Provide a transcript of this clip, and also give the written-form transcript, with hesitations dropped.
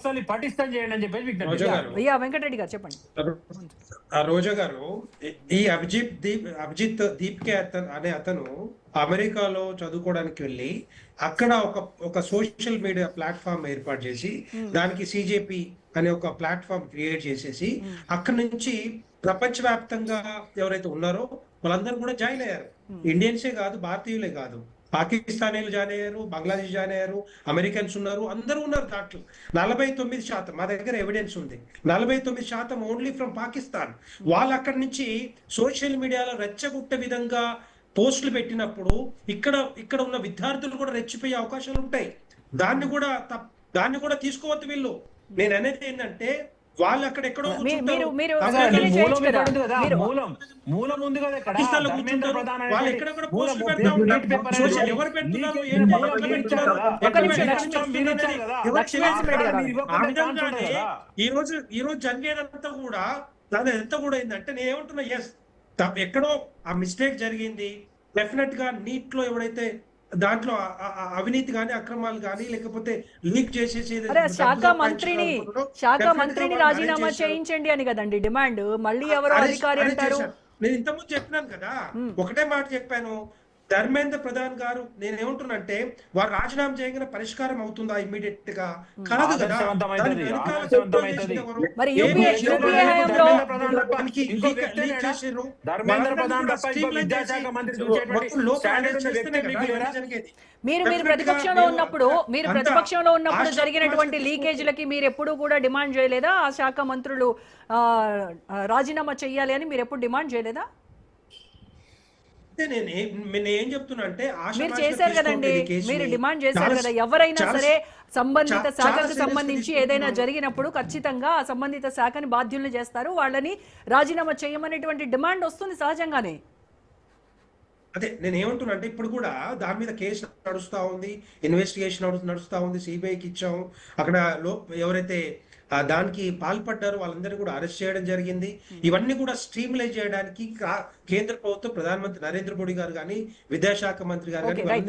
వ్యవస్థని పటిష్టం చేయండి అని చెప్పేసి విజ్ఞప్తి రోజా చేశారు. గారు, యా వెంకటరెడ్డి గారు చెప్పండి. రోజా గారు, ఈ అభిజిత్ దీప్కే అనే అతను అమెరికాలో చదువుకోవడానికి వెళ్ళి అక్కడ ఒక సోషల్ మీడియా ప్లాట్ఫామ్ ఏర్పాటు చేసి దానికి సిజేపి అనే ఒక ప్లాట్ఫామ్ క్రియేట్ చేసేసి అక్కడ నుంచి ప్రపంచవ్యాప్తంగా ఎవరైతే ఉన్నారో వాళ్ళందరూ కూడా జాయిన్ అయ్యారు. ఇండియన్సే కాదు, భారతీయులే కాదు, పాకిస్తానీలు జాయిన్ అయ్యారు, బంగ్లాదేశ్ జాయిన్ అయ్యారు, అమెరికన్స్ ఉన్నారు, అందరూ ఉన్నారు. దాంట్లో 49%, మా దగ్గర ఎవిడెన్స్ ఉంది, 49% ఓన్లీ ఫ్రమ్ పాకిస్తాన్. వాళ్ళు అక్కడి నుంచి సోషల్ మీడియాలో రెచ్చగొట్టే విధంగా పోస్టులు పెట్టినప్పుడు ఇక్కడ ఉన్న విద్యార్థులు కూడా రెచ్చిపోయే అవకాశాలు ఉంటాయి. దాన్ని కూడా తీసుకోవద్దు వీళ్ళు. నేను అనేది ఏంటంటే వాళ్ళు అక్కడ ఎక్కడో మూలం ఉంది కదా ఇక్కడ. ఈ రోజు జరిగేదంతా కూడా దాని ఎంత కూడా ఏంటంటే నేను ఏమంటున్నా, ఎస్ ఎక్కడో ఆ మిస్టేక్ జరిగింది. డెఫినెట్ గా నీట్ లో ఎవరైతే దాంట్లో అవినీతి గాని అక్రమాలు గాని లేకపోతే లీక్ చేసేసి శాఖ మంత్రిని రాజీనామా చేయించండి అని కదండి డిమాండ్. మళ్ళీ ఎవరో అధికారి అంటారు. నేను ఇంతకుముందు చెప్పినాను కదా, ఒకటే మాట చెప్పాను. ధర్మేంద్ర ప్రధాన్ గారు నేనేమంటున్నంటే వారు రాజీనామా చేయగానే పరిష్కారం అవుతుందా ఇమ్మీడియట్ గా? కాదు కదా. మీరు ప్రతిపక్షంలో ఉన్నప్పుడు జరిగినటువంటి లీకేజీలకి మీరు ఎప్పుడు కూడా డిమాండ్ చేయలేదా? ఆ శాఖ మంత్రులు రాజీనామా చేయాలి అని మీరు ఎప్పుడు డిమాండ్ చేయలేదా? నేను చెప్తున్నా అంటే మీరు చేశారు కదండి, మీరు డిమాండ్ చేశారు కదా. ఎవరైనా సరే సంబంధిత శాఖకు సంబంధించి ఏదైనా జరిగినప్పుడు ఖచ్చితంగా ఆ సంబంధిత శాఖని బాధ్యుల్ని చేస్తారు, వాళ్ళని రాజీనామా చేయమనేటువంటి డిమాండ్ వస్తుంది సహజంగానే. అదే నేను ఏమంటున్నా అంటే ఇప్పుడు కూడా దాని మీద కేసు నడుస్తా ఉంది, ఇన్వెస్టిగేషన్ నడుస్తా ఉంది, సిబిఐకి ఇచ్చాము. అక్కడ ఎవరైతే దానికి పాల్పడ్డారు వాళ్ళందరినీ కూడా అరెస్ట్ చేయడం జరిగింది. ఇవన్నీ కూడా స్ట్రీమ్లైజ్ చేయడానికి కేంద్ర ప్రభుత్వం, ప్రధానమంత్రి నరేంద్ర మోడీ గారు కానీ, విద్యాశాఖ మంత్రి గారు కానీ